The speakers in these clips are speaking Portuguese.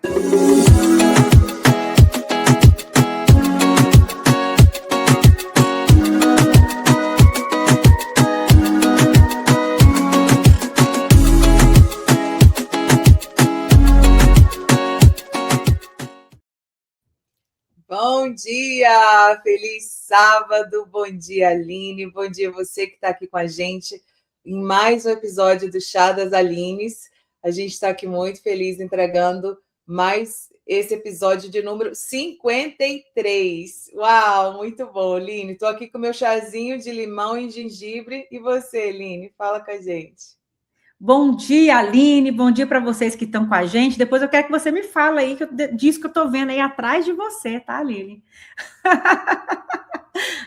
Bom dia, feliz sábado, bom dia, Aline, bom dia você que está aqui com a gente em mais um episódio do Chá das Alines. A gente está aqui muito feliz entregando mais esse episódio de número 53. Uau, muito bom, Aline. Estou aqui com meu chazinho de limão e gengibre. E você, Aline, fala com a gente. Bom dia, Aline, bom dia para vocês que estão com a gente. Depois eu quero que você me fale aí disso que eu estou vendo aí atrás de você, tá, Aline?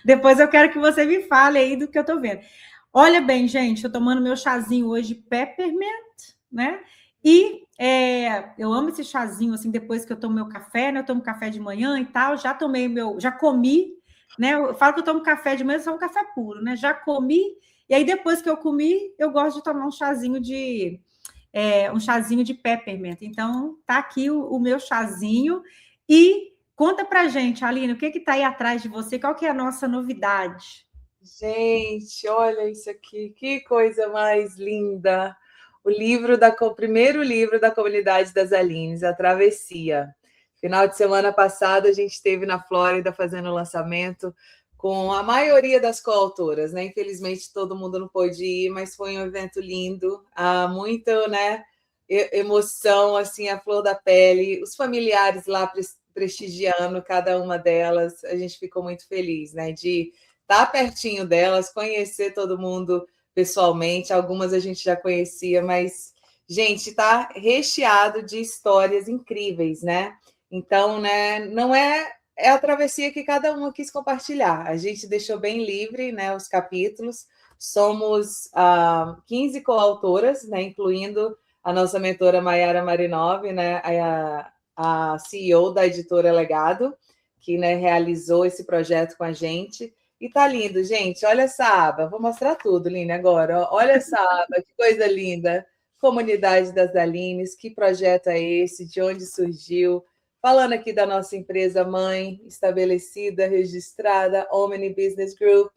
Depois eu quero que você me fale aí do que eu estou vendo. Olha bem, gente, eu tomando meu chazinho hoje peppermint, né? E eu amo esse chazinho, assim, depois que eu tomo meu café, né? Eu tomo café de manhã e tal, já comi, né? Eu falo que eu tomo café de manhã, só um café puro, né? Já comi. E aí, depois que eu comi, eu gosto de tomar um chazinho de peppermint. Então, tá aqui o meu chazinho. E conta pra gente, Aline, o que tá aí atrás de você? Qual que é a nossa novidade? Gente, olha isso aqui, que coisa mais linda! O primeiro livro da comunidade das Alines, A Travessia. Final de semana passado, a gente esteve na Flórida fazendo o lançamento com a maioria das coautoras, né? Infelizmente, todo mundo não pôde ir, mas foi um evento lindo, muita, né, emoção, assim, a flor da pele, os familiares lá prestigiando cada uma delas. A gente ficou muito feliz, né, de estar pertinho delas, conhecer todo mundo pessoalmente. Algumas a gente já conhecia, mas, gente, está recheado de histórias incríveis, né? Então, né, não é a travessia que cada uma quis compartilhar. A gente deixou bem livre, né, os capítulos. Somos 15 coautoras, né, incluindo a nossa mentora Maiara Marinov, né, a CEO da editora Legado, que, né, realizou esse projeto com a gente. E tá lindo, gente. Olha essa aba. Vou mostrar tudo, Line, agora. Olha essa aba, que coisa linda. Comunidade das Alines, que projeto é esse? De onde surgiu? Falando aqui da nossa empresa mãe, estabelecida, registrada, Omni Business Group.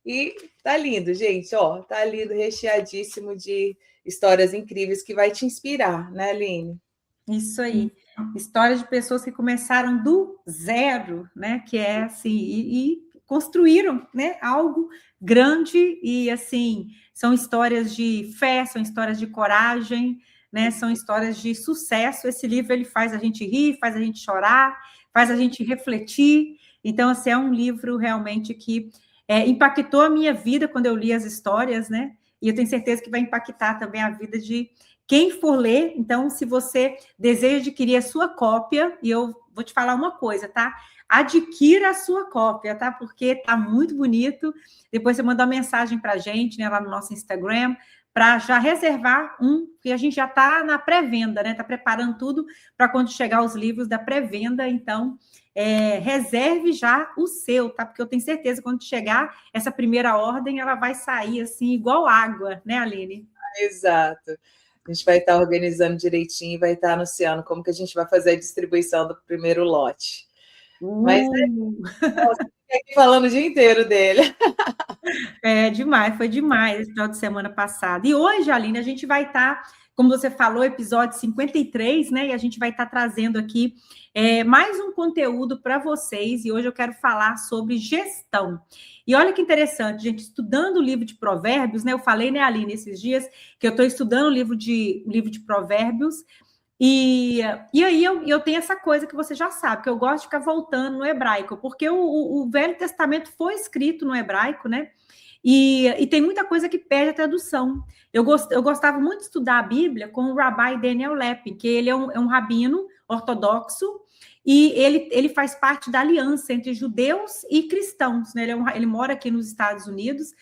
E tá lindo, gente, ó, tá lindo, recheadíssimo de histórias incríveis que vai te inspirar, né, Aline? Isso aí. Histórias de pessoas que começaram do zero, né? Que é assim, e construíram, né, algo grande e assim, são histórias de fé, são histórias de coragem, né? São histórias de sucesso. Esse livro ele faz a gente rir, faz a gente chorar, faz a gente refletir. Então, assim, é um livro realmente que impactou a minha vida quando eu li as histórias, né? E eu tenho certeza que vai impactar também a vida de quem for ler. Então, se você deseja adquirir a sua cópia, e eu vou te falar uma coisa, tá? Adquira a sua cópia, tá? Porque tá muito bonito. Depois você manda uma mensagem para a gente, né, lá no nosso Instagram, para já reservar porque a gente já está na pré-venda, né? Está preparando tudo para quando chegar os livros da pré-venda. Então, reserve já o seu, tá? Porque eu tenho certeza que quando chegar essa primeira ordem, ela vai sair assim, igual água, né, Aline? Exato. A gente vai estar organizando direitinho e vai estar anunciando como que a gente vai fazer a distribuição do primeiro lote. Mas, nossa, fiquei aqui falando o dia inteiro dele. Demais, foi demais esse final de semana passado. E hoje, Aline, a gente vai estar, como você falou, episódio 53, né? E a gente vai estar trazendo aqui mais um conteúdo para vocês. E hoje eu quero falar sobre gestão. E olha que interessante, gente, estudando o livro de Provérbios, né? Eu falei, né, Aline, esses dias, que eu estou estudando o livro de Provérbios. E aí eu tenho essa coisa que você já sabe, que eu gosto de ficar voltando no hebraico, porque o Velho Testamento foi escrito no hebraico, né? E tem muita coisa que perde a tradução. Eu gostava muito de estudar a Bíblia com o Rabbi Daniel Lepin, que ele é um rabino ortodoxo, e ele faz parte da aliança entre judeus e cristãos, né? Ele mora aqui nos Estados Unidos.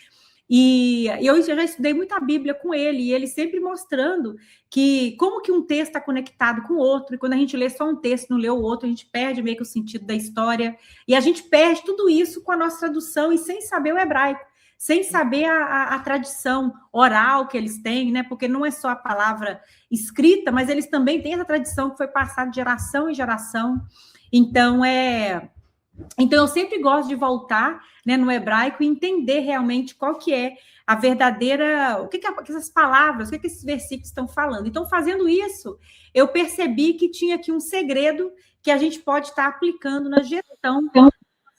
E eu já estudei muito a Bíblia com ele, e ele sempre mostrando que como que um texto está conectado com o outro, e quando a gente lê só um texto, não lê o outro, a gente perde meio que o sentido da história, e a gente perde tudo isso com a nossa tradução e sem saber o hebraico. sem saber a tradição oral que eles têm, né? Porque não é só a palavra escrita, mas eles também têm essa tradição que foi passada de geração em geração. Então, eu sempre gosto de voltar, né, no hebraico e entender realmente qual que é a verdadeira... O que essas palavras, o que esses versículos estão falando. Então, fazendo isso, eu percebi que tinha aqui um segredo que a gente pode estar aplicando na gestão da nossa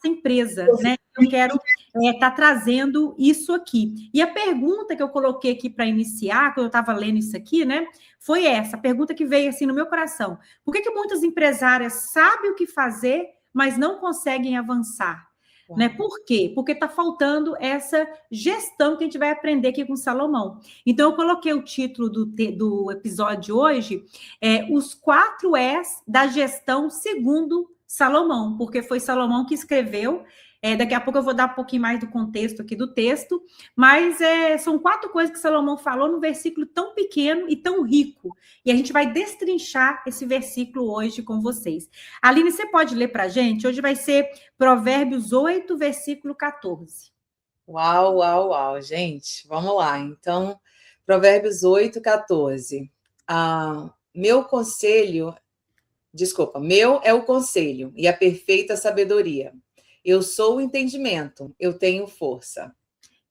empresa, né? Eu quero estar trazendo isso aqui. E a pergunta que eu coloquei aqui para iniciar, quando eu estava lendo isso aqui, né, foi essa, a pergunta que veio assim no meu coração. Por que muitas empresárias sabem o que fazer, mas não conseguem avançar? Né? Por quê? Porque está faltando essa gestão que a gente vai aprender aqui com Salomão. Então, eu coloquei o título do episódio de hoje, os 4 E's da gestão segundo Salomão, porque foi Salomão que escreveu. Daqui a pouco eu vou dar um pouquinho mais do contexto aqui do texto, mas são 4 coisas que Salomão falou num versículo tão pequeno e tão rico. E a gente vai destrinchar esse versículo hoje com vocês. Aline, você pode ler para a gente? Hoje vai ser Provérbios 8, versículo 14. Uau, uau, uau, gente. Vamos lá. Então, Provérbios 8, 14. Meu é o conselho e a perfeita sabedoria. Eu sou o entendimento, eu tenho força.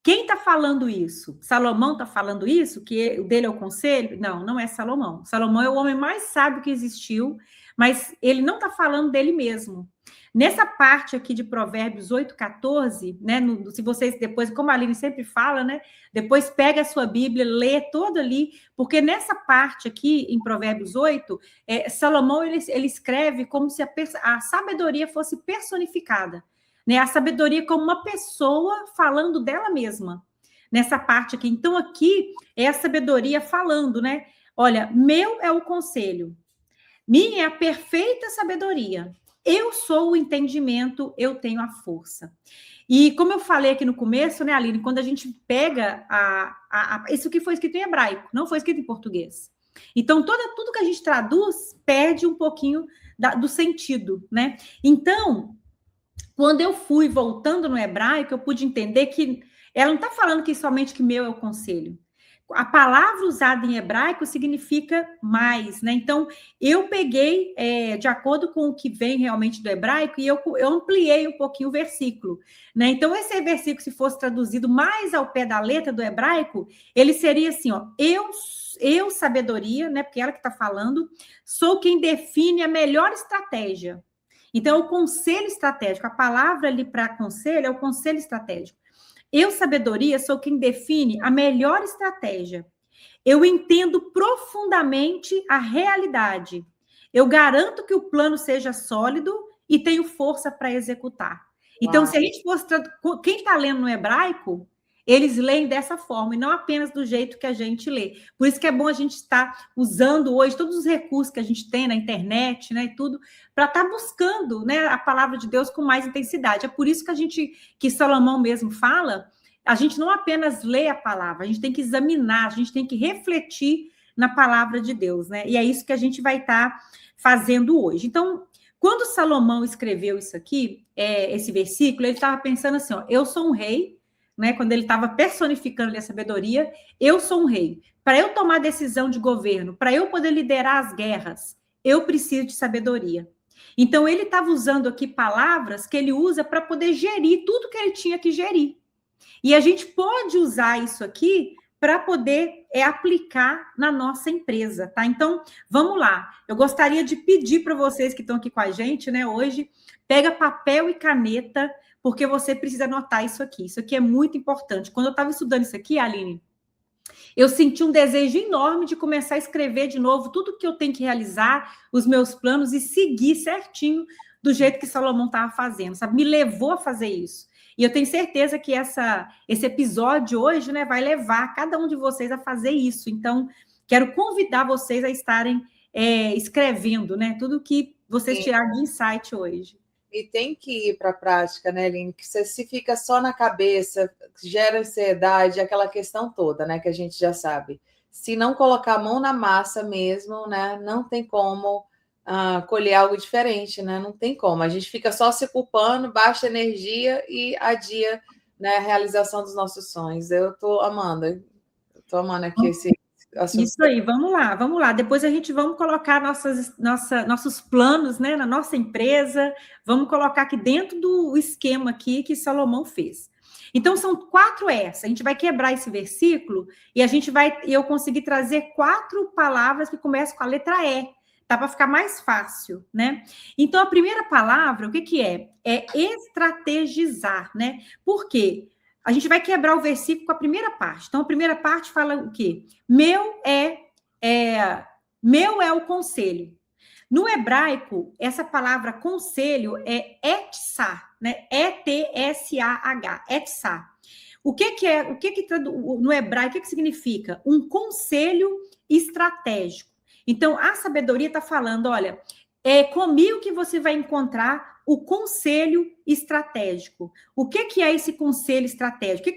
Quem está falando isso? Salomão está falando isso? Que o dele é o conselho? Não, não é Salomão. Salomão é o homem mais sábio que existiu, mas ele não está falando dele mesmo. Nessa parte aqui de Provérbios 8, 14, né? Se vocês depois, como a Aline sempre fala, né? Depois pega a sua Bíblia, lê toda ali, porque nessa parte aqui, em Provérbios 8, Salomão ele escreve como se a sabedoria fosse personificada. Né, a sabedoria como uma pessoa falando dela mesma, nessa parte aqui. Então, aqui é a sabedoria falando, né? Olha, meu é o conselho, minha é a perfeita sabedoria, eu sou o entendimento, eu tenho a força. E como eu falei aqui no começo, né, Aline, quando a gente pega isso que foi escrito em hebraico, não foi escrito em português. Então, tudo que a gente traduz perde um pouquinho do sentido, né? Então, quando eu fui voltando no hebraico, eu pude entender que ela não está falando que somente que meu é o conselho. A palavra usada em hebraico significa mais, né? Então, eu peguei de acordo com o que vem realmente do hebraico e eu ampliei um pouquinho o versículo, né? Então, esse versículo, se fosse traduzido mais ao pé da letra do hebraico, ele seria assim, ó, eu sabedoria, né? Porque ela que está falando, sou quem define a melhor estratégia. Então, o conselho estratégico, a palavra ali para conselho é o conselho estratégico. Eu, sabedoria, sou quem define a melhor estratégia. Eu entendo profundamente a realidade. Eu garanto que o plano seja sólido e tenho força para executar. Então, se a gente fosse... Quem está lendo no hebraico, eles leem dessa forma, e não apenas do jeito que a gente lê. Por isso que é bom a gente estar usando hoje todos os recursos que a gente tem na internet, né, e tudo, para estar buscando, né, a palavra de Deus com mais intensidade. É por isso que Salomão mesmo fala, a gente não apenas lê a palavra, a gente tem que examinar, a gente tem que refletir na palavra de Deus, né? E é isso que a gente vai estar fazendo hoje. Então, quando Salomão escreveu isso aqui, esse versículo, ele estava pensando assim, ó, eu sou um rei, né, quando ele estava personificando a sabedoria, eu sou um rei. Para eu tomar decisão de governo, para eu poder liderar as guerras, eu preciso de sabedoria. Então, ele estava usando aqui palavras que ele usa para poder gerir tudo que ele tinha que gerir. E a gente pode usar isso aqui para poder aplicar na nossa empresa, tá? Então, vamos lá. Eu gostaria de pedir para vocês que estão aqui com a gente, né, hoje, pega papel e caneta, porque você precisa anotar isso aqui. Isso aqui é muito importante. Quando eu estava estudando isso aqui, Aline, eu senti um desejo enorme de começar a escrever de novo tudo que eu tenho que realizar, os meus planos, e seguir certinho do jeito que Salomão estava fazendo, sabe? Me levou a fazer isso. E eu tenho certeza que esse episódio hoje, né, vai levar cada um de vocês a fazer isso. Então, quero convidar vocês a estarem escrevendo, né, tudo que vocês tiraram de insight hoje. E tem que ir para a prática, né, Aline? Que se fica só na cabeça, gera ansiedade, aquela questão toda, né, que a gente já sabe. Se não colocar a mão na massa mesmo, né, não tem como colher algo diferente, né? Não tem como. A gente fica só se culpando, baixa energia e adia né, a realização dos nossos sonhos. Eu estou amando aqui esse assunto. Isso aí, vamos lá. Depois a gente vamos colocar nossos planos, né, na nossa empresa, vamos colocar aqui dentro do esquema aqui que Salomão fez. Então, são 4 S. A gente vai quebrar esse versículo e eu consegui trazer 4 palavras que começam com a letra E. Tá para ficar mais fácil, né? Então, a primeira palavra, o que é? É estrategizar, né? Por quê? A gente vai quebrar o versículo com a primeira parte. Então, a primeira parte fala o quê? Meu é o conselho. No hebraico, essa palavra conselho é etzah, né? E-T-S-A-H, etzah. No hebraico, o que significa? Um conselho estratégico. Então, a sabedoria está falando, olha, é comigo que você vai encontrar o conselho estratégico. O que é esse conselho estratégico?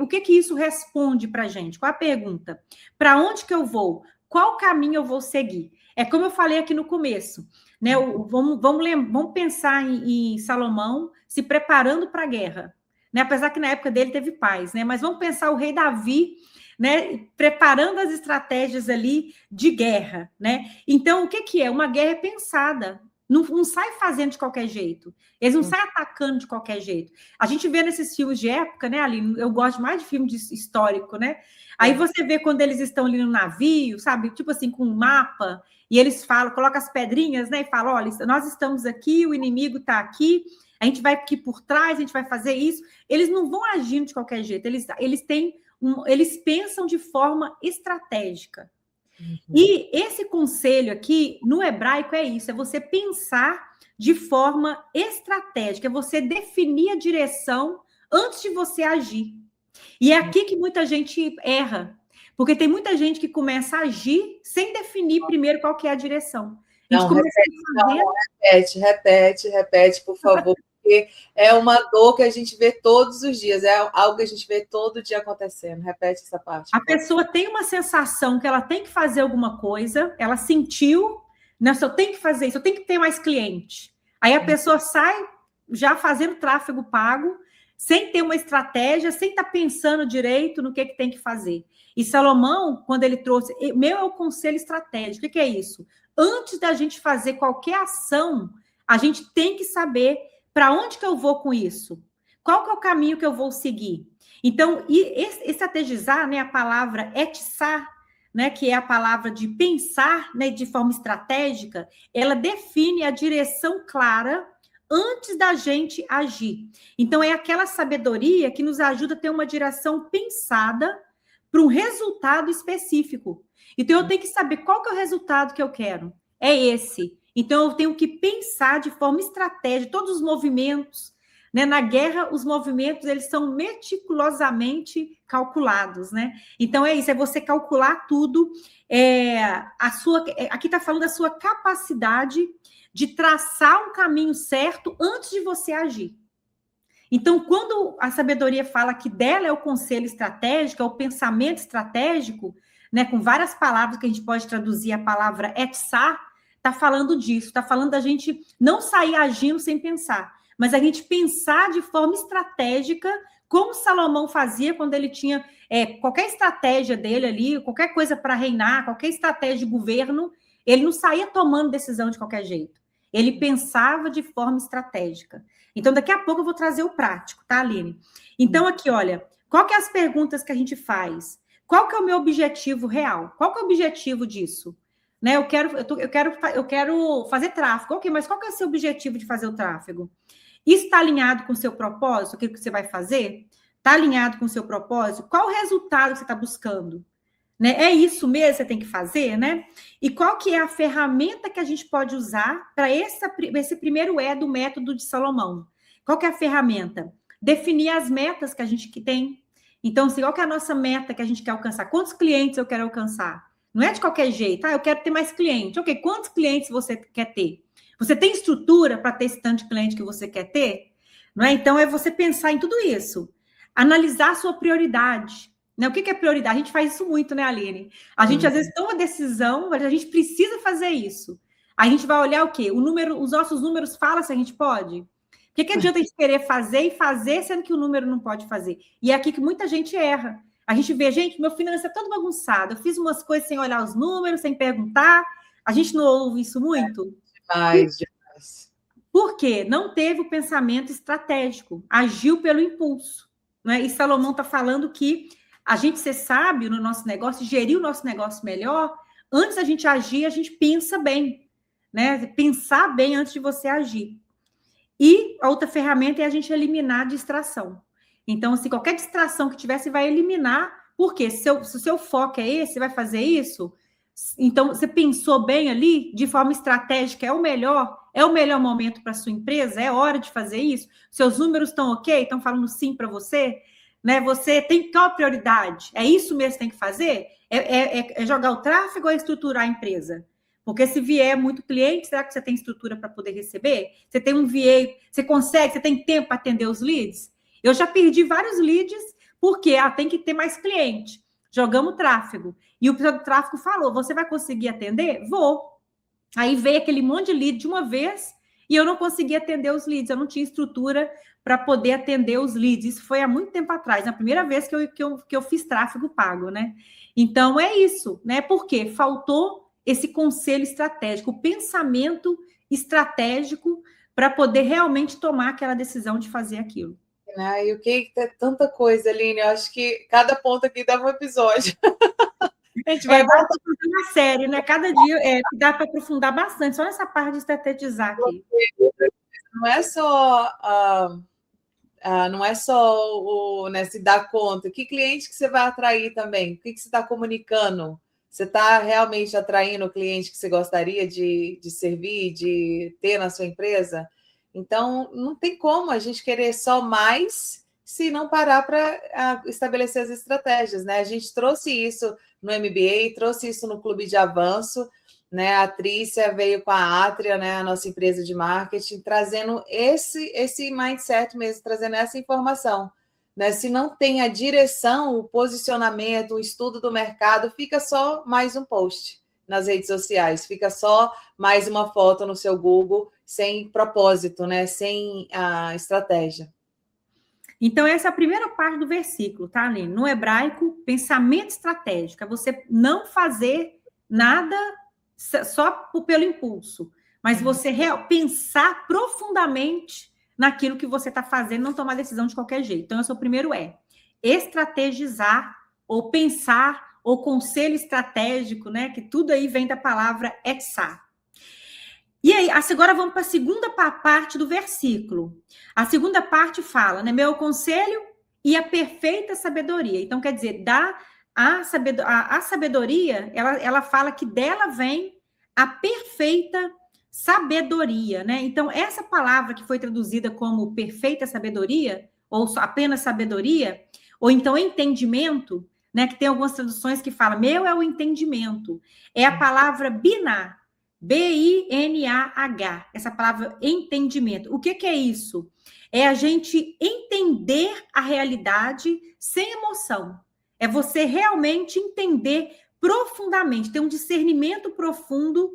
O que isso responde para a gente? Qual a pergunta? Para onde que eu vou? Qual caminho eu vou seguir? É como eu falei aqui no começo, né? Vamos pensar em Salomão se preparando para a guerra, né? Apesar que na época dele teve paz, né? Mas vamos pensar o rei Davi, né, preparando as estratégias ali de guerra, né? Então, o que é? Uma guerra pensada. Não sai fazendo de qualquer jeito. Eles não saem atacando de qualquer jeito. A gente vê nesses filmes de época, né, Aline? Eu gosto mais de filme histórico, né? Aí você vê quando eles estão ali no navio, sabe? Tipo assim, com um mapa, e eles falam, colocam as pedrinhas, né? E falam, olha, nós estamos aqui, o inimigo está aqui, a gente vai aqui por trás, a gente vai fazer isso. Eles não vão agindo de qualquer jeito. Eles pensam de forma estratégica. E esse conselho aqui, no hebraico, é isso, é você pensar de forma estratégica, é você definir a direção antes de você agir. E é aqui que muita gente erra, porque tem muita gente que começa a agir sem definir primeiro qual que é a direção. Repete, por favor. Porque é uma dor que a gente vê todos os dias, é algo que a gente vê todo dia acontecendo. Repete essa parte. A pessoa tem uma sensação que ela tem que fazer alguma coisa, ela sentiu, né, eu tenho que fazer isso, eu tenho que ter mais cliente. Aí a pessoa sai já fazendo tráfego pago, sem ter uma estratégia, sem estar pensando direito no que tem que fazer. E Salomão, quando ele trouxe, meu é o conselho estratégico, o que é isso? Antes da gente fazer qualquer ação, a gente tem que saber para onde que eu vou com isso? Qual que é o caminho que eu vou seguir? Então, estrategizar, né, a palavra etzah, né, que é a palavra de pensar, né, de forma estratégica, ela define a direção clara antes da gente agir. Então, é aquela sabedoria que nos ajuda a ter uma direção pensada para um resultado específico. Então, eu tenho que saber qual que é o resultado que eu quero. É esse. Então, eu tenho que pensar de forma estratégica, todos os movimentos, né? Na guerra, os movimentos, eles são meticulosamente calculados, né? Então, é isso, é você calcular tudo. Aqui está falando da sua capacidade de traçar um caminho certo antes de você agir. Então, quando a sabedoria fala que dela é o conselho estratégico, é o pensamento estratégico, né? Com várias palavras que a gente pode traduzir a palavra etzah, está falando disso, está falando da gente não sair agindo sem pensar, mas a gente pensar de forma estratégica, como Salomão fazia quando ele tinha qualquer estratégia dele ali, qualquer coisa para reinar, qualquer estratégia de governo, ele não saía tomando decisão de qualquer jeito. Ele pensava de forma estratégica. Então, daqui a pouco eu vou trazer o prático, tá, Aline? Então, aqui, olha, qual que é as perguntas que a gente faz? Qual que é o meu objetivo real? Qual que é o objetivo disso? Né, eu quero fazer tráfego. Ok, mas qual que é o seu objetivo de fazer o tráfego? Isso está alinhado com o seu propósito? Aquilo que você vai fazer? Está alinhado com o seu propósito? Qual o resultado que você está buscando? Né? É isso mesmo que você tem que fazer, né? E qual que é a ferramenta que a gente pode usar para esse primeiro do método de Salomão? Qual que é a ferramenta? Definir as metas que a gente tem. Então, assim, qual que é a nossa meta que a gente quer alcançar? Quantos clientes eu quero alcançar? Não é de qualquer jeito. Eu quero ter mais clientes. Ok, quantos clientes você quer ter? Você tem estrutura para ter esse tanto de cliente que você quer ter? Não é? Então, é você pensar em tudo isso. Analisar a sua prioridade. Né? O que é prioridade? A gente faz isso muito, né, Aline? A gente, às vezes, toma decisão, mas a gente precisa fazer isso. A gente vai olhar o quê? Os nossos números falam se a gente pode. que adianta a gente querer fazer e fazer, sendo que o número não pode fazer? E é aqui que muita gente erra. A gente vê, gente, meu financeiro é todo bagunçado, eu fiz umas coisas sem olhar os números, sem perguntar. A gente não ouve isso muito? Demais. Por quê? Não teve o pensamento estratégico, agiu pelo impulso. Né? E Salomão está falando que a gente ser sábio no nosso negócio, gerir o nosso negócio melhor, antes da gente agir, a gente pensa bem. Né? Pensar bem antes de você agir. E a outra ferramenta é a gente eliminar a distração. Então, se qualquer distração que tiver, você vai eliminar. Por quê? Se o seu foco é esse, você vai fazer isso. Então, você pensou bem ali, de forma estratégica, é o melhor momento para a sua empresa, é hora de fazer isso. Seus números estão ok? Estão falando sim para você? Né? Você tem qual prioridade? É isso mesmo que tem que fazer? É jogar o tráfego ou é estruturar a empresa? Porque se vier muito cliente, será que você tem estrutura para poder receber? Você tem um VA, você tem tempo para atender os leads? Eu já perdi vários leads, porque tem que ter mais cliente. Jogamos tráfego. E o pessoal do tráfego falou, você vai conseguir atender? Vou. Aí veio aquele monte de lead de uma vez e eu não consegui atender os leads. Eu não tinha estrutura para poder atender os leads. Isso foi há muito tempo atrás, na primeira vez que eu fiz tráfego pago, né? Então, é isso, né? Porque faltou esse conselho estratégico, o pensamento estratégico para poder realmente tomar aquela decisão de fazer aquilo. E o que é tanta coisa, Aline, eu acho que cada ponto aqui dá um episódio. A gente vai fazer uma série, né? Cada dia dá para aprofundar bastante, só nessa parte de estrategizar aqui. Não é só né, se dar conta. Que cliente que você vai atrair também? O que você está comunicando? Você está realmente atraindo o cliente que você gostaria de servir, de ter na sua empresa? Então, não tem como a gente querer só mais se não parar para estabelecer as estratégias, né? A gente trouxe isso no MBA, trouxe isso no Clube de Avanço, né? A Trícia veio com a Atria, né? A nossa empresa de marketing, trazendo esse mindset mesmo, trazendo essa informação. Né? Se não tem a direção, o posicionamento, o estudo do mercado, fica só mais um post nas redes sociais, fica só mais uma foto no seu Google, sem propósito, né? Sem a estratégia. Então, essa é a primeira parte do versículo, tá, Aline? No hebraico, pensamento estratégico, é você não fazer nada só pelo impulso, mas você pensar profundamente naquilo que você está fazendo, não tomar decisão de qualquer jeito. Então, esse é o primeiro estrategizar, ou pensar, ou conselho estratégico, né? Que tudo aí vem da palavra etzá. E aí, agora vamos para a segunda parte do versículo. A segunda parte fala, né? Meu conselho e a perfeita sabedoria. Então, quer dizer, a sabedoria, ela fala que dela vem a perfeita sabedoria, né? Então, essa palavra que foi traduzida como perfeita sabedoria, ou apenas sabedoria, ou então entendimento, né? Que tem algumas traduções que falam, meu é o entendimento. É a palavra biná, B-I-N-A-H, essa palavra entendimento. O que é isso? É a gente entender a realidade sem emoção. É você realmente entender profundamente, ter um discernimento profundo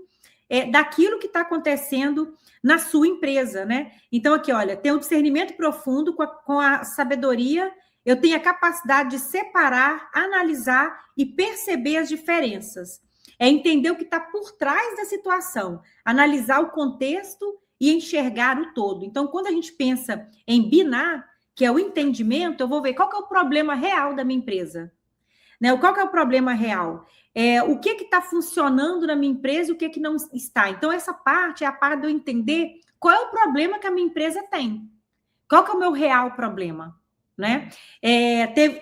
daquilo que está acontecendo na sua empresa, né? Então, aqui, olha, tem um discernimento profundo com a sabedoria, eu tenho a capacidade de separar, analisar e perceber as diferenças. É entender o que está por trás da situação, analisar o contexto e enxergar o todo. Então, quando a gente pensa em biná, que é o entendimento, eu vou ver qual que é o problema real da minha empresa. Né? Qual que é o problema real? O que está funcionando na minha empresa e o que não está. Então, essa parte é a parte de eu entender qual é o problema que a minha empresa tem. Qual que é o meu real problema? Né?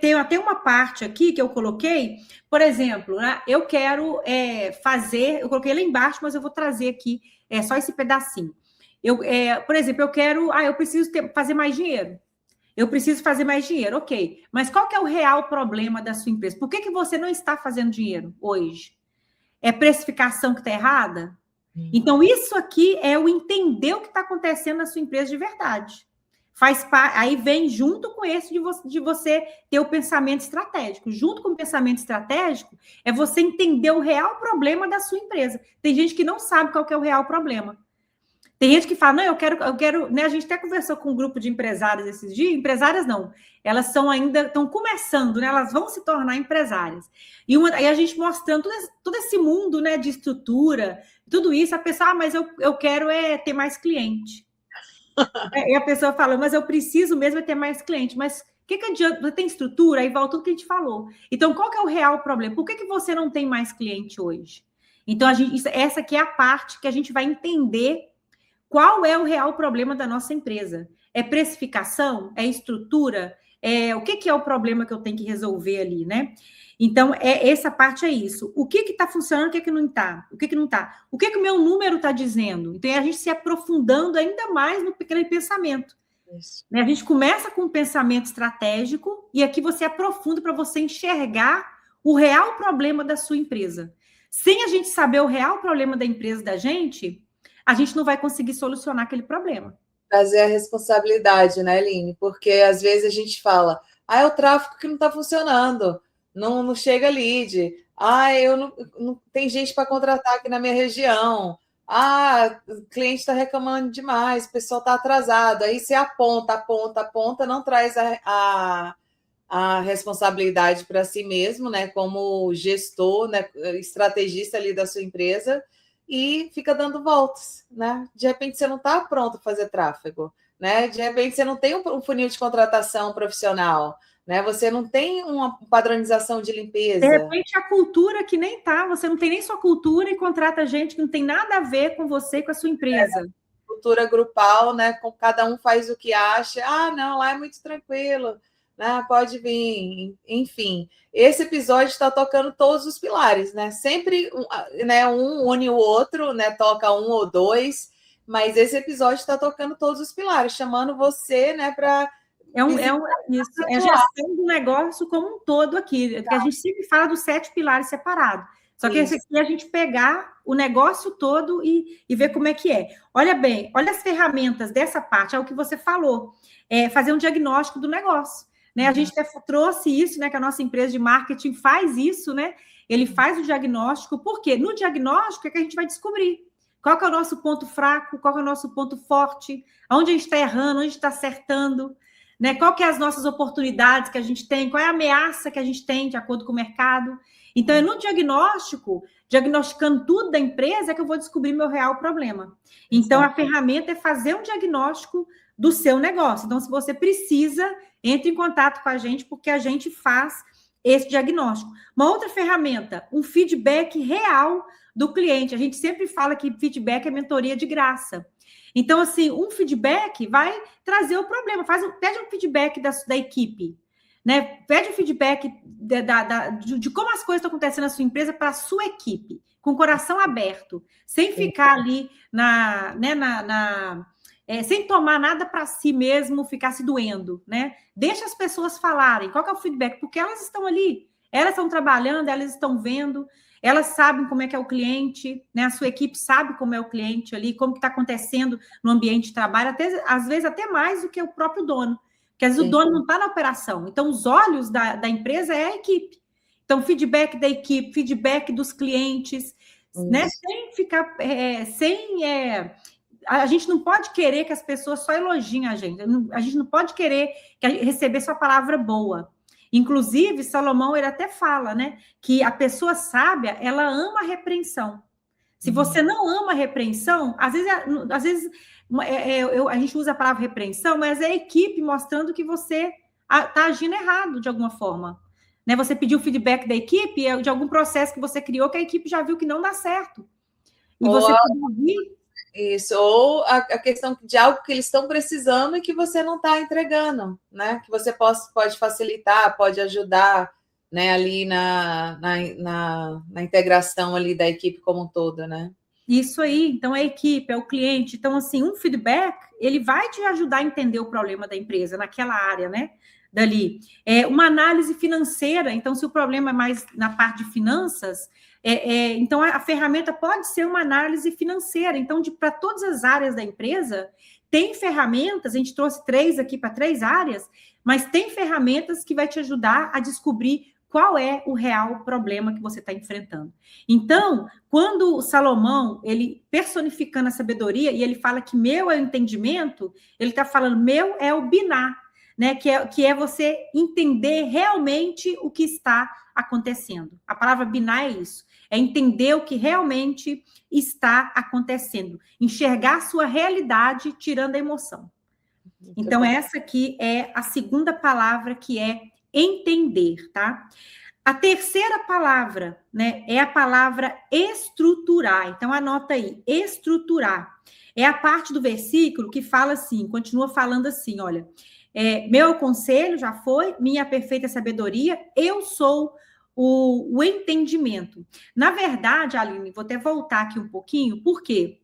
Tem até uma parte aqui que eu coloquei, por exemplo, né? Eu quero eu coloquei lá embaixo, mas eu vou trazer aqui só esse pedacinho. Por exemplo, eu preciso fazer mais dinheiro. Eu preciso fazer mais dinheiro, ok. Mas qual que é o real problema da sua empresa? Por que você não está fazendo dinheiro hoje? É precificação que está errada? Então, isso aqui é o entender o que está acontecendo na sua empresa de verdade. Aí vem junto com esse de você ter o pensamento estratégico. Junto com o pensamento estratégico, é você entender o real problema da sua empresa. Tem gente que não sabe qual que é o real problema. Tem gente que fala, não, eu quero, né? A gente até conversou com um grupo de empresárias esses dias, empresárias não, elas estão começando, né? Elas vão se tornar empresárias. E a gente mostrando todo esse mundo, né, de estrutura, tudo isso, a pessoa, mas eu quero ter mais cliente. E a pessoa fala, mas eu preciso mesmo ter mais cliente, mas o que adianta? Você tem estrutura? Aí volta tudo que a gente falou. Então, qual que é o real problema? Por que você não tem mais cliente hoje? Então, essa aqui é a parte que a gente vai entender qual é o real problema da nossa empresa. É precificação? É estrutura? O que é o problema que eu tenho que resolver ali, né? Então, essa parte é isso. O que está funcionando, o que não está? O que não está? O que o meu número está dizendo? Então, é a gente se aprofundando ainda mais no pequeno pensamento. Isso. A gente começa com um pensamento estratégico e aqui você aprofunda para você enxergar o real problema da sua empresa. Sem a gente saber o real problema da empresa da gente, a gente não vai conseguir solucionar aquele problema. Trazer a responsabilidade, né, Aline? Porque às vezes a gente fala, é o tráfego que não está funcionando, não chega lead, não tem gente para contratar aqui na minha região, o cliente está reclamando demais, o pessoal está atrasado. Aí você aponta, não traz a responsabilidade para si mesmo, né, como gestor, né, estrategista ali da sua empresa, e fica dando voltas, né? De repente você não está pronto para fazer tráfego, né? De repente você não tem um funil de contratação profissional, né? Você não tem uma padronização de limpeza. De repente a cultura que nem tá, você não tem nem sua cultura e contrata gente que não tem nada a ver com você e com a sua empresa. Cultura grupal, né? Com cada um faz o que acha. Não, lá é muito tranquilo, né? Pode vir, enfim. Esse episódio está tocando todos os pilares, né? Sempre, né, um une o outro, né? Toca um ou dois, mas esse episódio está tocando todos os pilares, chamando você, né, para isso, é a gestão do negócio como um todo aqui, porque a gente sempre fala dos 7 pilares separados. Só que esse aqui é a gente pegar o negócio todo e ver como é que é. Olha bem, olha as ferramentas dessa parte, é o que você falou, fazer um diagnóstico do negócio. Né? A gente até trouxe isso, né? Que a nossa empresa de marketing faz isso, né? Ele faz o diagnóstico, porque no diagnóstico é que a gente vai descobrir qual que é o nosso ponto fraco, qual que é o nosso ponto forte, onde a gente está errando, onde a gente está acertando, né? Qual que é as nossas oportunidades que a gente tem, qual é a ameaça que a gente tem de acordo com o mercado. Então, é no diagnóstico, diagnosticando tudo da empresa, é que eu vou descobrir meu real problema. Então, a ferramenta é fazer um diagnóstico do seu negócio. Então, se você precisa, entre em contato com a gente, porque a gente faz esse diagnóstico. Uma outra ferramenta, um feedback real do cliente. A gente sempre fala que feedback é mentoria de graça. Então, assim, um feedback vai trazer o problema. Pede um feedback da equipe, né? Pede um feedback de como as coisas estão acontecendo na sua empresa para a sua equipe, com o coração aberto, sem ficar ali sem tomar nada para si mesmo, ficar se doendo, né? Deixa as pessoas falarem. Qual que é o feedback? Porque elas estão ali, elas estão trabalhando, elas estão vendo, elas sabem como é que é o cliente, né? A sua equipe sabe como é o cliente ali, como que está acontecendo no ambiente de trabalho, às vezes até mais do que o próprio dono, porque às vezes o dono não está na operação. Então, os olhos da empresa é a equipe. Então, feedback da equipe, feedback dos clientes, né? Sem ficar, a gente não pode querer que as pessoas só elogiem a gente. A gente não pode querer receber só palavra boa. Inclusive, Salomão, ele até fala, né? Que a pessoa sábia, ela ama a repreensão. Se você não ama a repreensão, às vezes a gente usa a palavra repreensão, mas é a equipe mostrando que você está agindo errado de alguma forma. Né? Você pediu feedback da equipe de algum processo que você criou que a equipe já viu que não dá certo. E você pode ouvir. Isso, ou a questão de algo que eles estão precisando e que você não está entregando, né? Que você pode facilitar, pode ajudar, né? Ali na integração ali da equipe como um todo, né? Isso aí, então é a equipe, é o cliente. Então, assim, um feedback, ele vai te ajudar a entender o problema da empresa naquela área, né? Dali. Uma análise financeira, então, se o problema é mais na parte de finanças, então a ferramenta pode ser uma análise financeira. Então, para todas as áreas da empresa, tem ferramentas, a gente trouxe 3 aqui para 3 áreas, mas tem ferramentas que vai te ajudar a descobrir qual é o real problema que você está enfrentando. Então, quando o Salomão, ele personificando a sabedoria, e ele fala que meu é o entendimento, ele está falando meu é o biná, né? Que é você entender realmente o que está acontecendo. A palavra biná é isso, é entender o que realmente está acontecendo, enxergar a sua realidade tirando a emoção. Então, essa aqui é a segunda palavra, que é entender, tá? A terceira palavra, né, é a palavra estruturar. Então, anota aí, estruturar. É a parte do versículo que fala assim, continua falando assim, olha, meu conselho já foi, minha perfeita sabedoria, eu sou o entendimento. Na verdade, Aline, vou até voltar aqui um pouquinho, por quê?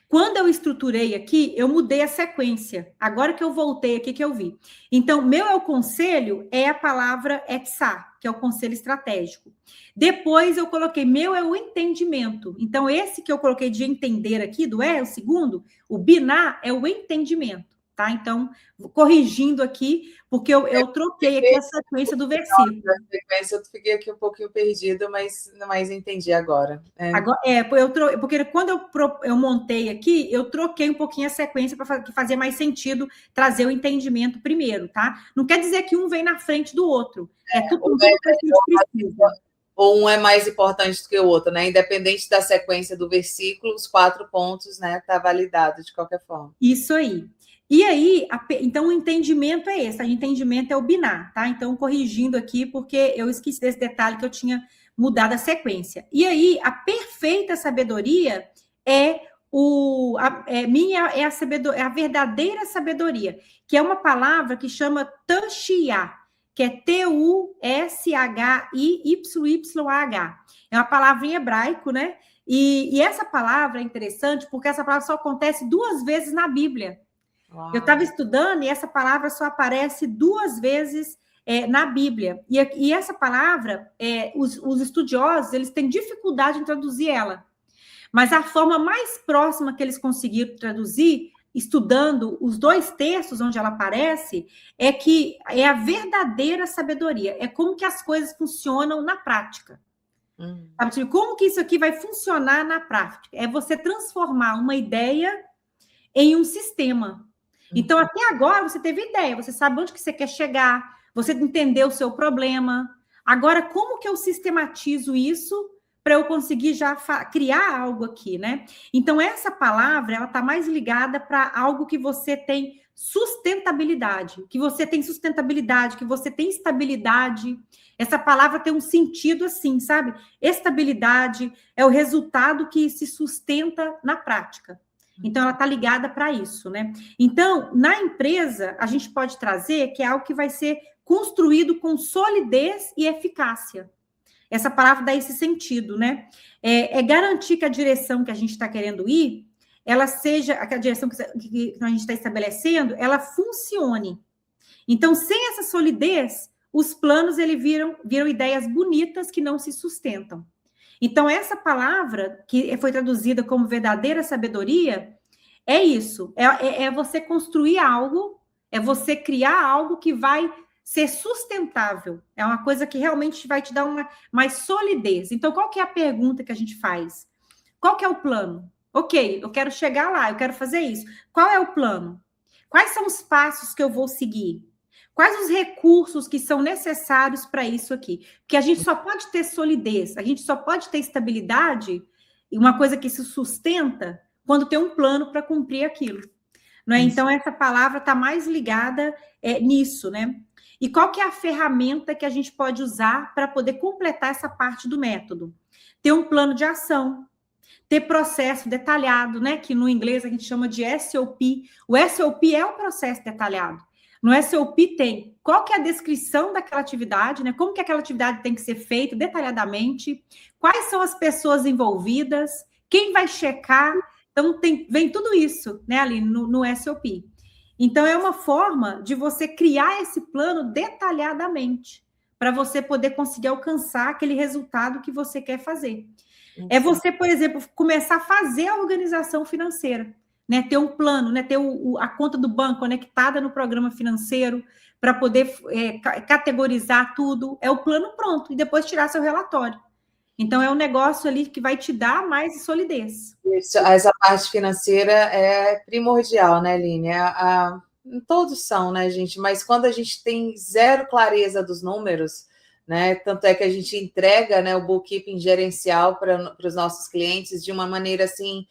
Quando eu estruturei aqui, eu mudei a sequência. Agora que eu voltei aqui, que eu vi. Então, meu é o conselho, é a palavra etzá, que é o conselho estratégico. Depois eu coloquei, meu é o entendimento. Então, esse que eu coloquei de entender aqui, o segundo, o biná é o entendimento, tá? Então, corrigindo aqui, porque eu troquei aqui a sequência do versículo. Eu fiquei aqui um pouquinho perdida, mas entendi agora. Porque quando eu montei aqui, eu troquei um pouquinho a sequência para que fazia mais sentido trazer o entendimento primeiro, tá? Não quer dizer que um vem na frente do outro. Tudo que a gente precisa. Ou um é mais importante do que o outro, né? Independente da sequência do versículo, os 4 pontos, né? Tá validado de qualquer forma. Isso aí. E aí, então o entendimento é esse, o entendimento é o biná, tá? Então, corrigindo aqui, porque eu esqueci desse detalhe que eu tinha mudado a sequência. E aí, a perfeita sabedoria é a verdadeira sabedoria, que é uma palavra que chama Tashiyah, que é T-U-S-H-I-Y-Y-A-H. É uma palavra em hebraico, né? E essa palavra é interessante porque essa palavra só acontece 2 vezes na Bíblia. Uau. Eu estava estudando e essa palavra só aparece 2 vezes na Bíblia. E essa palavra, os estudiosos, eles têm dificuldade em traduzir ela. Mas a forma mais próxima que eles conseguiram traduzir, estudando os 2 textos onde ela aparece, é que é a verdadeira sabedoria. É como que as coisas funcionam na prática. Sabe, como que isso aqui vai funcionar na prática? É você transformar uma ideia em um sistema. Então, até agora, você teve ideia, você sabe onde que você quer chegar, você entendeu o seu problema. Agora, como que eu sistematizo isso para eu conseguir já criar algo aqui, né? Então, essa palavra, ela está mais ligada para algo que você tem sustentabilidade, que você tem estabilidade. Essa palavra tem um sentido assim, sabe? Estabilidade é o resultado que se sustenta na prática. Então, ela está ligada para isso, né? Então, na empresa, a gente pode trazer que é algo que vai ser construído com solidez e eficácia. Essa palavra dá esse sentido, né? É garantir que a direção que a gente está querendo ir, ela seja, a direção que a gente está estabelecendo, ela funcione. Então, sem essa solidez, os planos, viram ideias bonitas que não se sustentam. Então, essa palavra, que foi traduzida como verdadeira sabedoria, é isso. É você construir algo, é você criar algo que vai ser sustentável. É uma coisa que realmente vai te dar mais solidez. Então, qual que é a pergunta que a gente faz? Qual que é o plano? Ok, eu quero chegar lá, eu quero fazer isso. Qual é o plano? Quais são os passos que eu vou seguir? Quais os recursos que são necessários para isso aqui? Porque a gente só pode ter solidez, a gente só pode ter estabilidade, e uma coisa que se sustenta, quando tem um plano para cumprir aquilo. Não é? Então, essa palavra está mais ligada nisso, né? E qual que é a ferramenta que a gente pode usar para poder completar essa parte do método? Ter um plano de ação, ter processo detalhado, né? Que no inglês a gente chama de SOP. O SOP é o processo detalhado. No SOP tem qual que é a descrição daquela atividade, né? Como que aquela atividade tem que ser feita detalhadamente, quais são as pessoas envolvidas, quem vai checar. Então, vem tudo isso, né, ali no SOP. Então, é uma forma de você criar esse plano detalhadamente, para você poder conseguir alcançar aquele resultado que você quer fazer. É você, por exemplo, começar a fazer a organização financeira. né? Ter um plano, né? Ter a conta do banco conectada no programa financeiro para poder categorizar tudo. É o plano pronto, e depois tirar seu relatório. Então, é um negócio ali que vai te dar mais solidez. Isso, essa parte financeira é primordial, né, Aline? Todos são, né, gente? Mas quando a gente tem zero clareza dos números, né? Tanto é que a gente entrega, né, o bookkeeping gerencial para os nossos clientes de uma maneira assim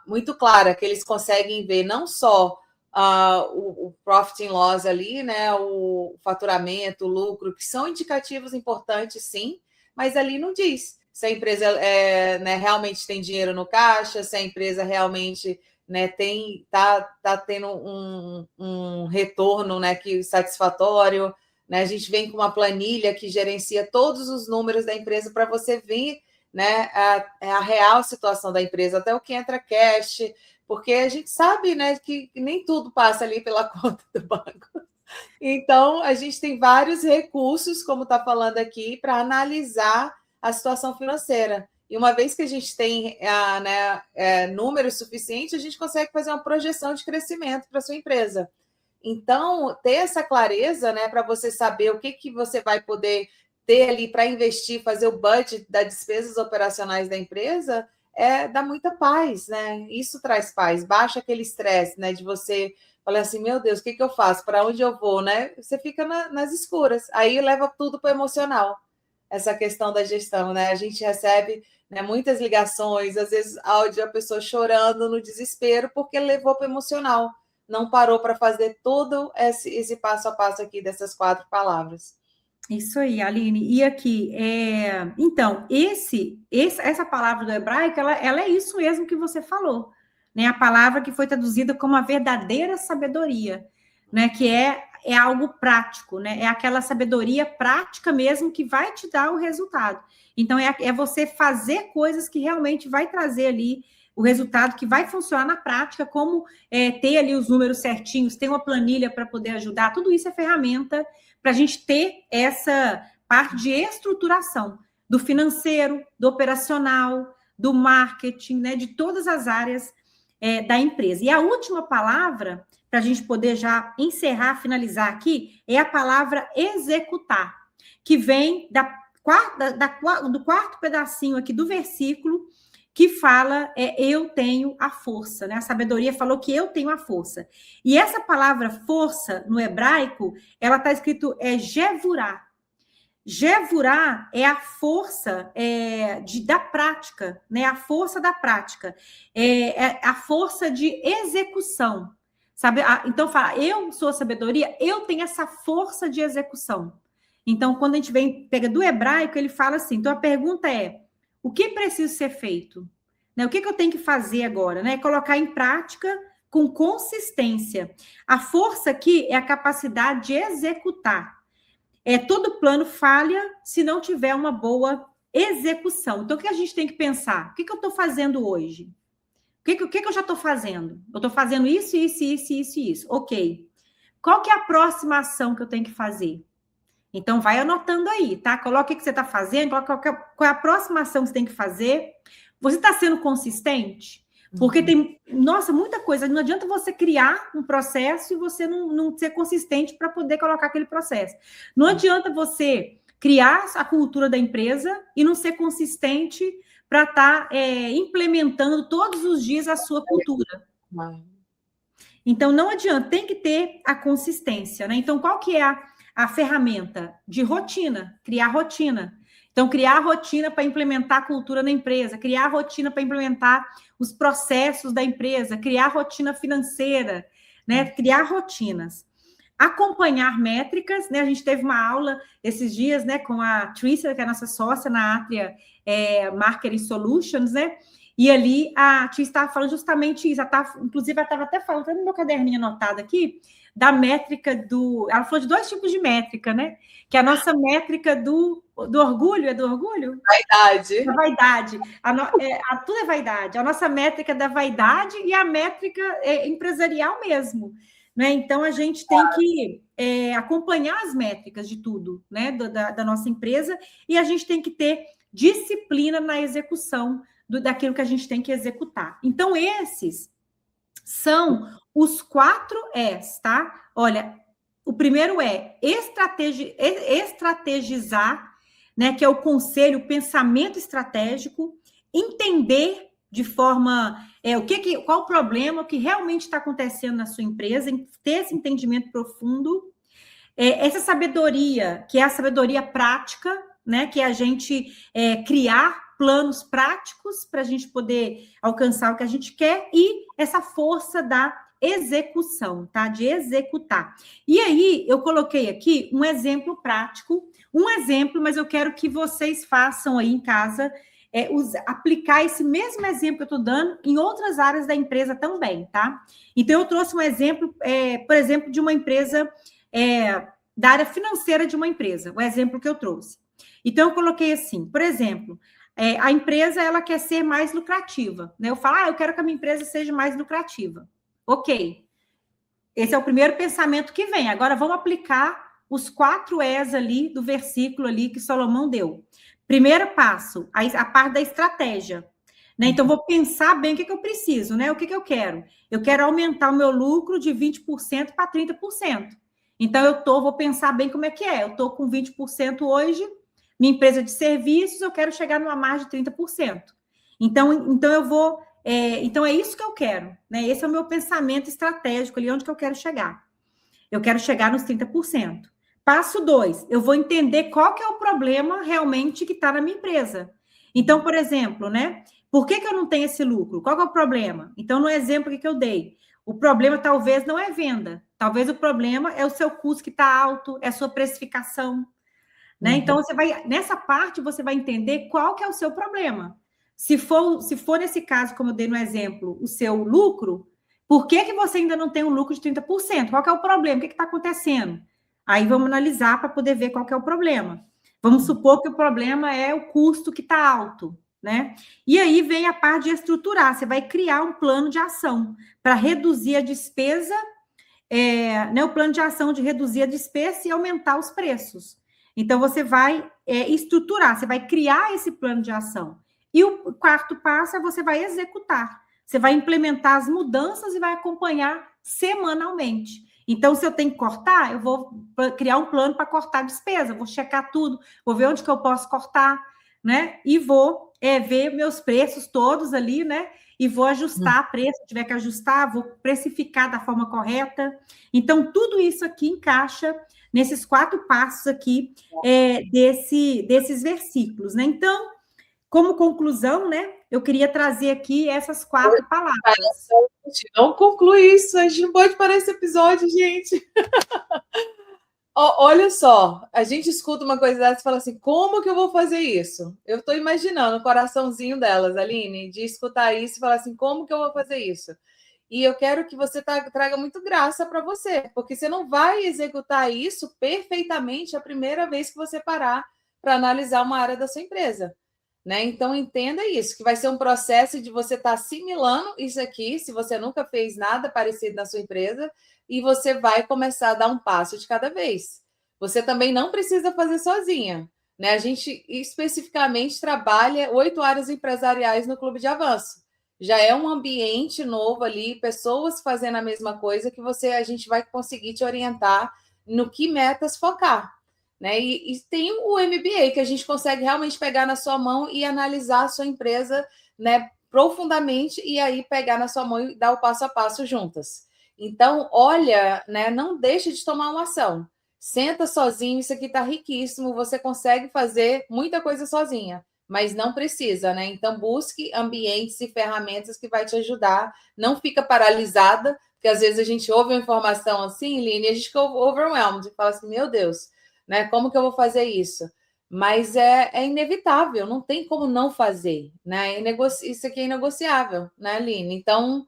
muito clara, que eles conseguem ver não só o profit and loss ali, né? O faturamento, o lucro, que são indicativos importantes, sim, mas ali não diz se a empresa né, realmente tem dinheiro no caixa, se a empresa realmente, né, tá tendo um retorno, né, satisfatório, né? A gente vem com uma planilha que gerencia todos os números da empresa para você ver, né, a real situação da empresa, até o que entra cash, porque a gente sabe, né, que nem tudo passa ali pela conta do banco. Então, a gente tem vários recursos, como está falando aqui, para analisar a situação financeira. E uma vez que a gente tem números suficientes, a gente consegue fazer uma projeção de crescimento para a sua empresa. Então, ter essa clareza, né, para você saber o que você vai poder ter ali para investir, fazer o budget das despesas operacionais da empresa, dá muita paz, né? Isso traz paz, baixa aquele estresse, né, de você falar assim, meu Deus, o que eu faço? Para onde eu vou, né? Você fica nas escuras. Aí leva tudo para o emocional, essa questão da gestão, né? A gente recebe, né, muitas ligações, às vezes áudio, a pessoa chorando no desespero porque levou para o emocional, não parou para fazer todo esse passo a passo aqui dessas 4 palavras. Isso aí, Aline. E aqui, então, essa palavra do hebraico, ela é isso mesmo que você falou, né? A palavra que foi traduzida como a verdadeira sabedoria, né? Que é algo prático, né? É aquela sabedoria prática mesmo que vai te dar o resultado. Então, é você fazer coisas que realmente vai trazer ali o resultado, que vai funcionar na prática, como ter ali os números certinhos, ter uma planilha para poder ajudar. Tudo isso é ferramenta para a gente ter essa parte de estruturação do financeiro, do operacional, do marketing, né, de todas as áreas da empresa. E a última palavra, para a gente poder já encerrar, finalizar aqui, é a palavra executar, que vem do quarto pedacinho aqui do versículo, que fala, eu tenho a força, né? A sabedoria falou que eu tenho a força. E essa palavra força, no hebraico, ela está escrito Gevurah. Gevurah é a força da prática, né? A força da prática. É a força de execução. Sabe? Então, fala, eu sou sabedoria, eu tenho essa força de execução. Então, quando a gente pega do hebraico, ele fala assim, então a pergunta é, o que precisa ser feito? Né? O que eu tenho que fazer agora? Né? Colocar em prática com consistência. A força aqui é a capacidade de executar. Todo plano falha se não tiver uma boa execução. Então, o que a gente tem que pensar? O que eu estou fazendo hoje? O que eu já estou fazendo? Eu estou fazendo isso, isso, isso, isso, isso. Ok. Qual que é a próxima ação que eu tenho que fazer? Então, vai anotando aí, tá? Coloca o que você está fazendo, coloca qual é a próxima ação que você tem que fazer. Você está sendo consistente? Porque tem, nossa, muita coisa. Não adianta você criar um processo e você não ser consistente para poder colocar aquele processo. Não adianta você criar a cultura da empresa e não ser consistente para estar implementando todos os dias a sua cultura. Então, não adianta, tem que ter a consistência, né? Então, qual que é a ferramenta? De rotina, criar rotina. Então, criar rotina para implementar a cultura na empresa, criar rotina para implementar os processos da empresa, criar rotina financeira, né? Criar rotinas. Acompanhar métricas, né? A gente teve uma aula esses dias, né, com a Trícia, que é a nossa sócia na Atria Marketing Solutions, né? E ali a Tia estava falando justamente isso. Inclusive, ela estava até falando, no meu caderninho anotado aqui, da métrica Ela falou de 2 tipos de métrica, né? Que é a nossa métrica do orgulho, é do orgulho? Vaidade. Da vaidade. Tudo é vaidade. A nossa métrica da vaidade e a métrica empresarial mesmo. Né? Então, a gente tem que acompanhar as métricas de tudo, né? Da nossa empresa, e a gente tem que ter disciplina na execução daquilo que a gente tem que executar. Então, esses São os 4 Es, tá? Olha, o primeiro é estrategizar, né? Que é o conselho, o pensamento estratégico, entender de forma qual o problema, o que realmente está acontecendo na sua empresa, ter esse entendimento profundo. Essa sabedoria, que é a sabedoria prática, né? Que é a gente criar planos práticos para a gente poder alcançar o que a gente quer, e essa força da execução, tá? De executar. E aí, eu coloquei aqui um exemplo prático, mas eu quero que vocês façam aí em casa, aplicar esse mesmo exemplo que eu estou dando em outras áreas da empresa também, tá? Então, eu trouxe um exemplo, por exemplo, de uma empresa da área financeira de uma empresa, o exemplo que eu trouxe. Então, eu coloquei assim, por exemplo, a empresa, ela quer ser mais lucrativa, né? Eu falo, eu quero que a minha empresa seja mais lucrativa. Ok. Esse é o primeiro pensamento que vem. Agora, vamos aplicar os 4 Es ali do versículo ali que Salomão deu. Primeiro passo, a parte da estratégia. Né? Então, vou pensar bem o que eu preciso, né? O que eu quero? Eu quero aumentar o meu lucro de 20% para 30%. Então, vou pensar bem como é que é. Eu estou com 20% hoje, minha empresa de serviços, eu quero chegar numa margem de 30%. Então eu vou... então, é isso que eu quero. Né? Esse é o meu pensamento estratégico ali, onde que eu quero chegar. Eu quero chegar nos 30%. Passo 2, eu vou entender qual que é o problema realmente que está na minha empresa. Então, por exemplo, né? Por que eu não tenho esse lucro? Qual que é o problema? Então, no exemplo que eu dei, o problema talvez não é venda. Talvez o problema é o seu custo que está alto, é a sua precificação. Né? Então, nessa parte, você vai entender qual que é o seu problema. Se for nesse caso, como eu dei no exemplo, o seu lucro, por que você ainda não tem um lucro de 30%? Qual que é o problema? O que está acontecendo? Aí vamos analisar para poder ver qual que é o problema. Vamos supor que o problema é o custo que está alto, né? E aí vem a parte de estruturar. Você vai criar um plano de ação para reduzir a despesa, né? O plano de ação de reduzir a despesa e aumentar os preços. Então, você vai estruturar, você vai criar esse plano de ação. E o 4º passo é você vai executar. Você vai implementar as mudanças e vai acompanhar semanalmente. Então, se eu tenho que cortar, eu vou criar um plano para cortar a despesa, vou checar tudo, vou ver onde que eu posso cortar, né? E vou ver meus preços todos ali, né? E vou ajustar preço, se tiver que ajustar, vou precificar da forma correta. Então, tudo isso aqui encaixa nesses 4 passos aqui desses versículos, né? Então, como conclusão, né? Eu queria trazer aqui essas 4 palavras. Não conclui isso, a gente não pode parar esse episódio, gente. Olha só, a gente escuta uma coisa dessa e fala assim, como que eu vou fazer isso? Eu estou imaginando o coraçãozinho delas, Aline, de escutar isso e falar assim, como que eu vou fazer isso? E eu quero que você traga muito graça para você, porque você não vai executar isso perfeitamente a primeira vez que você parar para analisar uma área da sua empresa. Né? Então, entenda isso, que vai ser um processo de você estar assimilando isso aqui, se você nunca fez nada parecido na sua empresa, e você vai começar a dar um passo de cada vez. Você também não precisa fazer sozinha. Né? A gente especificamente trabalha 8 áreas empresariais no Clube de Avanço. Já é um ambiente novo ali, pessoas fazendo a mesma coisa que a gente vai conseguir te orientar no que metas focar. Né? E tem o MBA, que a gente consegue realmente pegar na sua mão e analisar a sua empresa, né, profundamente, e aí pegar na sua mão e dar o passo a passo juntas. Então, olha, né, não deixe de tomar uma ação. Senta sozinho, isso aqui está riquíssimo, você consegue fazer muita coisa sozinha, mas não precisa, né? Então, busque ambientes e ferramentas que vai te ajudar. Não fica paralisada, porque às vezes a gente ouve uma informação assim, Line, e a gente fica overwhelmed, fala assim, meu Deus, né? Como que eu vou fazer isso? Mas é inevitável, não tem como não fazer, né? Isso aqui é inegociável, né, Aline? Então,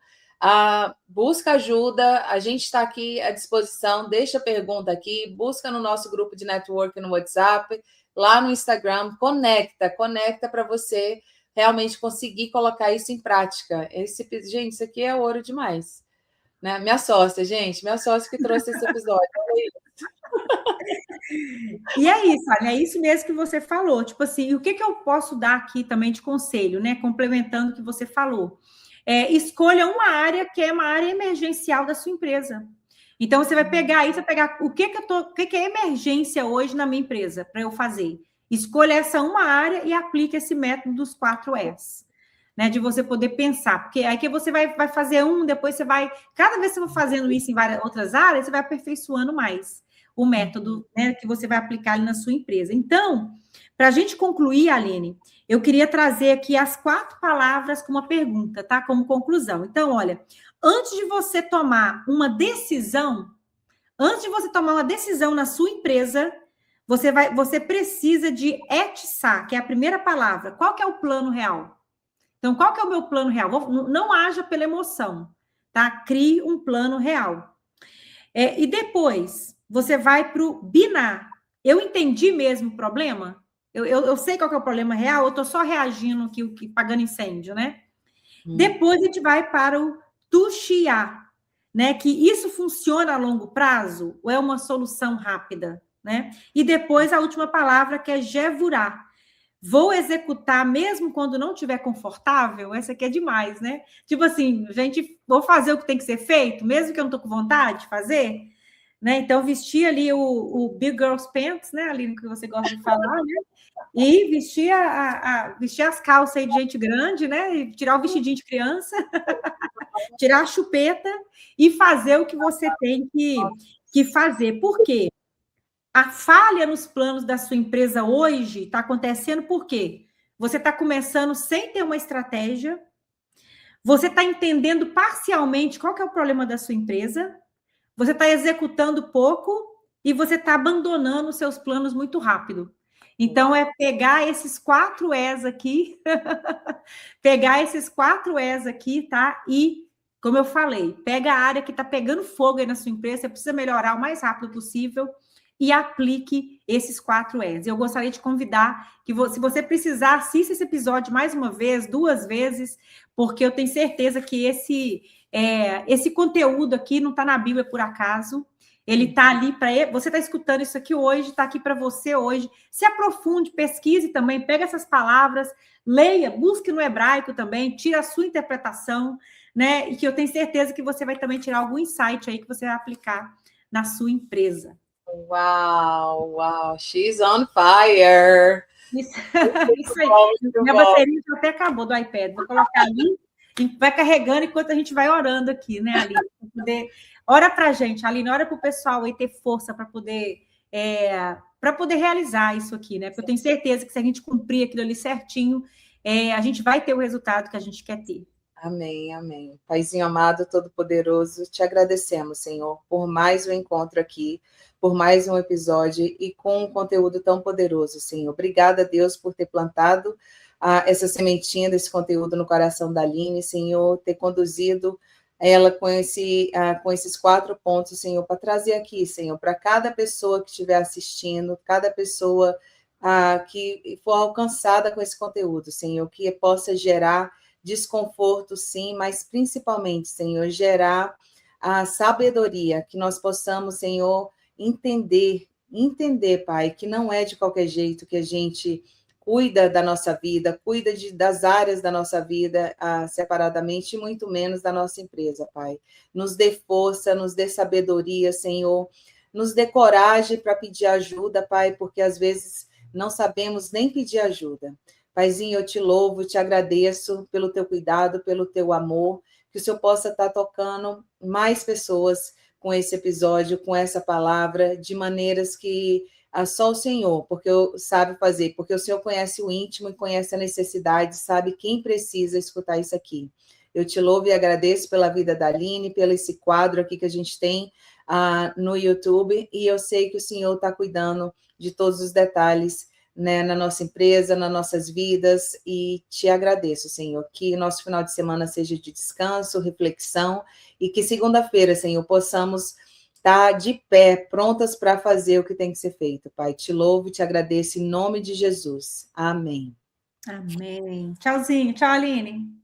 busca ajuda, a gente está aqui à disposição, deixa pergunta aqui, busca no nosso grupo de network no WhatsApp, lá no Instagram, conecta para você realmente conseguir colocar isso em prática. Gente, isso aqui é ouro demais. Né? Minha sócia que trouxe esse episódio. E é isso, olha, é isso mesmo que você falou. Tipo assim, o que eu posso dar aqui também de conselho, né? Complementando o que você falou. escolha uma área que é uma área emergencial da sua empresa. Então, você vai pegar isso, o que é emergência hoje na minha empresa para eu fazer. Escolha essa uma área e aplique esse método dos 4 Es. Né, de você poder pensar, porque aí que você vai fazer depois você vai, cada vez que você for fazendo isso em várias outras áreas, você vai aperfeiçoando mais o método, né, que você vai aplicar ali na sua empresa. Então, para a gente concluir, Aline, eu queria trazer aqui as 4 palavras com uma pergunta, tá? Como conclusão. Então, olha, antes de você tomar uma decisão na sua empresa, você precisa de etiçar, que é a primeira palavra. Qual que é o plano real? Então, qual que é o meu plano real? Não haja pela emoção, tá? Crie um plano real. E depois, você vai para o binar. Eu entendi mesmo o problema? Eu sei qual que é o problema real, eu estou só reagindo aqui, pagando incêndio, né? Depois, a gente vai para o tuxiar, né? Que isso funciona a longo prazo ou é uma solução rápida, né? E depois, a última palavra, que é jevurar. Vou executar mesmo quando não estiver confortável? Essa aqui é demais, né? Tipo assim, gente, vou fazer o que tem que ser feito, mesmo que eu não estou com vontade de fazer, né? Então, vestir ali o Big Girls Pants, né? Ali no que você gosta de falar, né? E vestir, vestir as calças aí de gente grande, né? E tirar o vestidinho de criança, tirar a chupeta e fazer o que você tem que fazer. Por quê? A falha nos planos da sua empresa hoje está acontecendo por quê? Você está começando sem ter uma estratégia, você está entendendo parcialmente qual que é o problema da sua empresa, você está executando pouco e você está abandonando os seus planos muito rápido. Então, é pegar esses 4 Es aqui, tá? E, como eu falei, pega a área que está pegando fogo aí na sua empresa, você precisa melhorar o mais rápido possível, e aplique esses 4 Es. Eu gostaria de convidar que, se você precisar, assista esse episódio mais uma vez, 2 vezes, porque eu tenho certeza que esse conteúdo aqui não está na Bíblia por acaso. Ele está ali para... Você está escutando isso aqui hoje, está aqui para você hoje. Se aprofunde, pesquise também, pega essas palavras, leia, busque no hebraico também, tira a sua interpretação, né? E que eu tenho certeza que você vai também tirar algum insight aí que você vai aplicar na sua empresa. Uau, she's on fire. Isso aí. Minha bateria já até acabou do iPad. Vou colocar ali e vai carregando enquanto a gente vai orando aqui, né, Aline? Ora para a gente, Aline, ora para o pessoal aí ter força para poder realizar isso aqui, né? Porque eu tenho certeza que se a gente cumprir aquilo ali certinho, a gente vai ter o resultado que a gente quer ter. Amém, amém. Paizinho amado, todo-poderoso, te agradecemos, Senhor, por mais um encontro aqui, por mais um episódio e com um conteúdo tão poderoso, Senhor. Obrigada, Deus, por ter plantado essa sementinha desse conteúdo no coração da Aline, Senhor, ter conduzido ela com esses 4 pontos, Senhor, para trazer aqui, Senhor, para cada pessoa que estiver assistindo, cada pessoa que for alcançada com esse conteúdo, Senhor, que possa gerar desconforto, sim, mas principalmente, Senhor, gerar a sabedoria, que nós possamos, Senhor, entender, Pai, que não é de qualquer jeito que a gente cuida da nossa vida, cuida das áreas da nossa vida separadamente, e muito menos da nossa empresa, Pai. Nos dê força, nos dê sabedoria, Senhor, nos dê coragem para pedir ajuda, Pai, porque às vezes não sabemos nem pedir ajuda. Paizinho, eu te louvo, te agradeço pelo teu cuidado, pelo teu amor, que o Senhor possa estar tocando mais pessoas com esse episódio, com essa palavra, de maneiras que só o Senhor, porque sabe fazer, porque o Senhor conhece o íntimo e conhece a necessidade, sabe quem precisa escutar isso aqui. Eu te louvo e agradeço pela vida da Aline, pelo esse quadro aqui que a gente tem no YouTube, e eu sei que o Senhor está cuidando de todos os detalhes, né, na nossa empresa, nas nossas vidas, e te agradeço, Senhor, que nosso final de semana seja de descanso, reflexão, e que segunda-feira, Senhor, possamos estar de pé, prontas para fazer o que tem que ser feito, Pai. Te louvo e te agradeço em nome de Jesus. Amém. Amém. Tchauzinho. Tchau, Aline.